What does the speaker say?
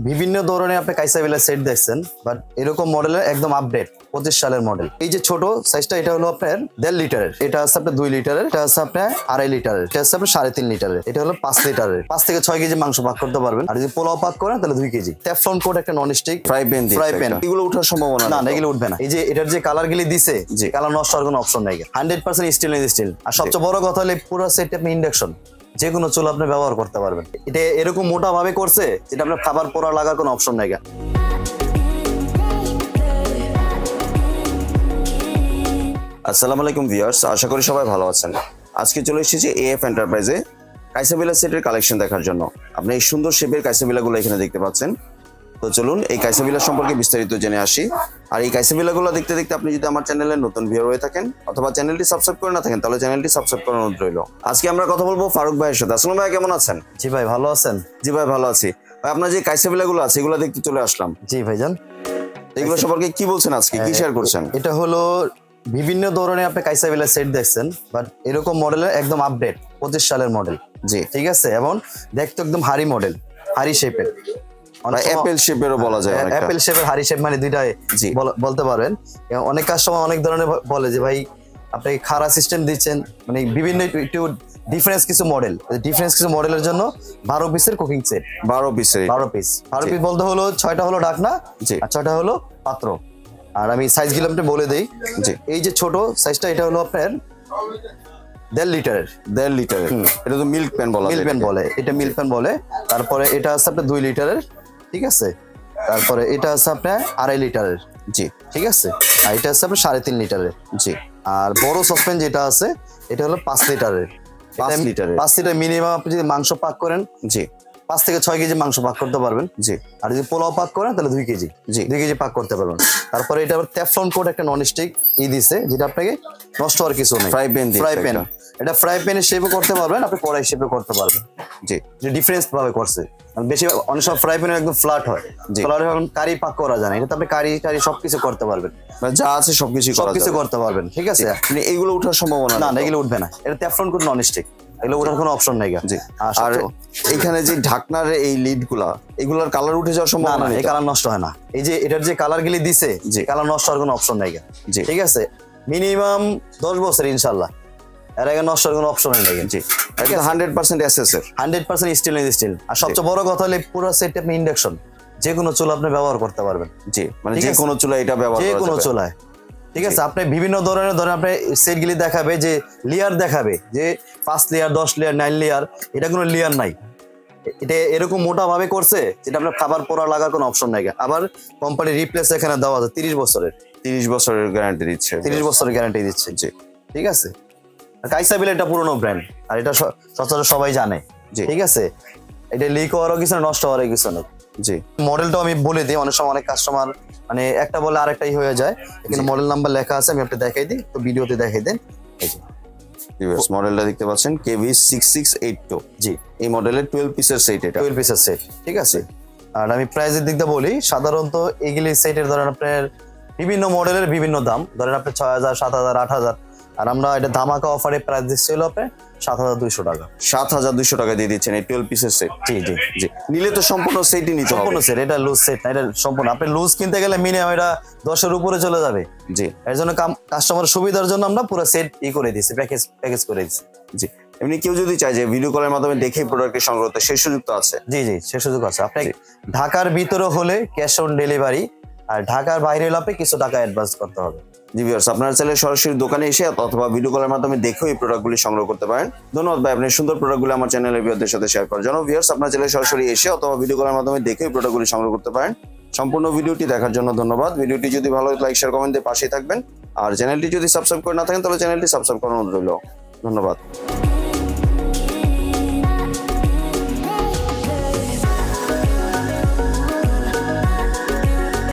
বিভিন্ন ধরনের আপনি কাইসাবিলা সেট দেখছেন, বাট এরকম মডেলের একদম আপডেট 25 সালের মডেল। এই যে ছোট সাইজটা, এটা হলো আপনার 1.5 লিটারের, এটা আছে আপনার 2 লিটারের, এটা আছে আপনার 2.5 লিটারের, এটা আছে আপনার 3.5 লিটারের, এটা হলো 5 লিটারের। 5 থেকে 6 কেজি মাংস পাক করতে পারবেন। আর যদি পোলাও পাক করেন তাহলে 2 কেজি। টেফলন কোট একটা নন স্টিক ফ্রাই প্যান। এগুলো ওঠার সম্ভাবনা না, এগুলো উঠবে না। এই যে এটার যে কালার গুলি দিছে, যে কালার নষ্ট হওয়ার কোনো অপশন নাই। 100% স্টেনলেস স্টিল। আর সবচেয়ে বড় কথা হলো পুরো সেট আপনি ইন্ডাকশন যে কোনো চুলা আপনি ব্যবহার করতে পারবেন। এটা এরকম মোটা ভাবে করছে যেটা আপনার খাবার পোড়া লাগার কোনো অপশন নাই। আসসালামু আলাইকুম ভিউয়ার্স, আশা করি সবাই ভালো আছেন। আজকে চলে এসেছি এএফ এন্টারপ্রাইজে কাইসাবিলা সেটের কালেকশন দেখার জন্য। আপনি এই সুন্দর শেপের কাইসাবিলাগুলো এখানে দেখতে পাচ্ছেন। তো চলুন এই কাইসাবিলা সম্পর্কে বিস্তারিত জেনে আসি। আর এই কাইসাবিলাগুলো দেখতে দেখতে আপনি যদি আমার চ্যানেলে নতুন ভিউয়ার হয়ে থাকেন অথবা চ্যানেলটি সাবস্ক্রাইব করে না থাকেন, তাহলে চ্যানেলটি সাবস্ক্রাইব করার অনুরোধ রইল। আজকে আমরা কথা বলবো ফারুক ভাইয়ের সাথে। আসসালামু ভাই, কেমন আছেন? জি ভাই, ভালো আছেন? জি ভাই, ভালো আছি। ভাই, আপনার যে কাইসাবিলাগুলো আছে এগুলো দেখতে চলে আসলাম। জি ভাইজান, এগুলো সম্পর্কে কি বলছেন, আজকে কি শেয়ার করছেন? এটা হলো বিভিন্ন ধরনের আপনি কাইসাবিলা সেট দেখছেন, বাট এরকম মডেলের একদম আপডেট 25 সালের মডেল। জি, ঠিক আছে। এবং দেখতে একদম হাড়ি মডেল, হাড়ি শেপের, অ্যাপেল শেপেরও বলা যায়। অ্যাপেল শেপের, হাড়ি শেপ, মানে দুইটাই বলতে পারবেন। অনেক কাস্টমার অনেক ধরনের বলে যে ভাই আপনি খাড়া সিস্টেম দিচ্ছেন, মানে বিভিন্ন একটু ডিফারেন্স কিছু মডেলের জন্য 12 পিসের কুকিং সেট। 12 পিস বলতে হলো 6টা হলো ঢাকনা আর 6টা হলো পাত্র। আর আমি সাইজ গুলো আপনি বলে দেই। এই যে ছোট সাইজটা, এটা হলো আপনার 1.5 লিটারের। এটা তো মিল্ক প্যান বলে, এটা মিল্ক প্যান বলে। তারপরে এটা আছে আপনার 2 লিটারের, ঠিক আছে। তারপরে এটা আছে আপনার 2.5 লিটারের, জি, ঠিক আছে। আর এটা আছে আপনার 3.5 লিটারের, জি। আর বড় সসপ্যান যেটা আছে এটা হলো 5 লিটারের। 5 লিটার মিনিমাম আপনি যদি মাংস পাক করেন, জি, 5 থেকে 6 কেজি মাংস পাক করতে পারবেন, জি। আর যদি পোলাও পাক করেন তাহলে 2 কেজি, জি, 2 কেজি পাক করতে পারবেন। তারপরে এটা আবার টেফলন কোট একটা নন স্টিক দিছে, যেটা আপনাকে নষ্ট হওয়ার কিছু নেই। ফ্রাই প্যান, এটা ফ্রাই প্যানের শেপে করতে পারবেন, আপনি কড়াই শেপে করতে পারবেন, জি। যে ডিফারেন্স ভাবে করছে, বেশি অনেক সময় ফ্রাই প্যান একদম ফ্ল্যাট হয়, ফ্ল্যাট হয় কারি পাক করা যায় না। এটা আপনি কারি সবকিছু করতে পারবেন, যা আছে সবকিছু করতে পারবেন, ঠিক আছে। এগুলো ওঠার সম্ভাবনা না, এগুলো উঠবে না। এটা টেফলন কোট নন স্টিক, এগুলো ওঠার কোনো অপশন নাই। আর এখানে যে ঢাকনার এই লিড গুলা, এগুলার কালার উঠে যাওয়ার সম্ভাবনা নেই, কালার নষ্ট হয় না। এই যে এটার যে কালার গুলি দিছে, যে কালার নষ্ট হওয়ার কোনো অপশন নাই, ঠিক আছে। মিনিমাম 10 বছর ইনশাল্লাহ, এর আগে নষ্ট হওয়ার কোনো অপশন নাই, জি। 100% এসএসএর, 100% স্টেনলেস স্টিল। আর সবচেয়ে বড় কথা হলো পুরো সেট আপনি ইন্ডাকশন যে কোনো চুলা আপনি ব্যবহার করতে পারবেন, জি। মানে যে কোনো চুলা এটা ব্যবহার করা যাবে, যে কোনো চুলায়, ঠিক আছে। আপনি বিভিন্ন ধরনের আপনি সেটগুলি দেখাবে, যে লেয়ার দেখাবে, যে 5 লেয়ার, 10 লেয়ার, 9 লেয়ার, এটা কোনো লেয়ার নাই। এটা এরকম মোটা ভাবে করছে যেটা আপনার খাবার পোড়া লাগার কোনো অপশন নাই। আবার কোম্পানি রিপ্লেস এখানে দেওয়া আছে 30 বছরের গ্যারান্টি দিচ্ছে, 30 বছরের গ্যারান্টি দিচ্ছে, জি, ঠিক আছে। কাইসাবিলা এটা পুরনো ব্র্যান্ড, আর এটা সচরাচর সবাই জানে, ঠিক আছে। এটা লিক হওয়ারও কিছু না, নষ্ট হওয়ারও কিছু না, জি। মডেলটাও আমি বলে দিই, অনেক সময় অনেক কাস্টমার মানে একটা বলে আরেকটাই হয়ে যায়। এখানে মডেল নাম্বার লেখা আছে, আমি আপনাকে দেখাই দিই, তো ভিডিওতে দেখাই দেন। এই যে মডেলটা দেখতে পাচ্ছেন, KV6682, জি। এই মডেলের 12 পিসের সেট, এটা 12 পিসের সেট, ঠিক আছে। আর আমি প্রাইসের দিকটা বলি, সাধারণত এইগুলি সেটের ধরেন আপনার বিভিন্ন মডেলের বিভিন্ন দাম, ধরেন আপনি 6000, 7000, 8000। আর আমরা এটা ধামাকা অফারে প্রাইস দিচ্ছি হলো আপনার 7200 টাকা। 7200 টাকা দিয়ে দিচ্ছেন এই 12 পিসের সেট, জি জি জি। নিলে তো সম্পূর্ণ সেটই নিতে হবে, সম্পূর্ণ সেট। এটা লুজ সেট না, এটা সম্পূর্ণ। আপনি লুজ কিনতে গেলে মিনিমাম এটা 10-এর উপরে চলে যাবে, জি। এর জন্য কাস্টমারের সুবিধার জন্য আমরা পুরো সেট করে দিচ্ছি, প্যাকেজ করে দিচ্ছি, জি। এমনি কেউ যদি চায় যে ভিডিও কলের মাধ্যমে দেখে প্রোডাক্টের সংগ্রহ করতে, সেই সুযোগ তো আছে? জি জি, সেই সুযোগ আছে। আপনি ঢাকার ভিতরে হলে ক্যাশ অন ডেলিভারি, আর ঢাকার বাইরে হলে আপনি কিছু টাকা অ্যাডভান্স করতে হবে। জি ভিউয়ার্স, আপনারা চাইলে সরাসরি দোকানে এসে অথবা ভিডিও কলের মাধ্যমে দেখেও এই প্রোডাক্টগুলি সংগ্রহ করতে পারেন। ধন্যবাদ ভাই, আপনি সুন্দর প্রোডাক্টগুলো আমার চ্যানেলের ভিউয়ারদের সাথে শেয়ার করার জন্য। ভিউয়ার্স, আপনারা চাইলে সরাসরি এসে অথবা ভিডিও কলের মাধ্যমে দেখেও এই প্রোডাক্টগুলি সংগ্রহ করতে পারেন। সম্পূর্ণ ভিডিওটি দেখার জন্য ধন্যবাদ। ভিডিওটি যদি ভালো লাগে লাইক, শেয়ার, কমেন্ট দিয়ে পাশেই থাকবেন। আর চ্যানেলটি যদি সাবস্ক্রাইব করে না থাকেন তাহলে চ্যানেলটি সাবস্ক্রাইব করার অনুরোধ রইল। ধন্যবাদ।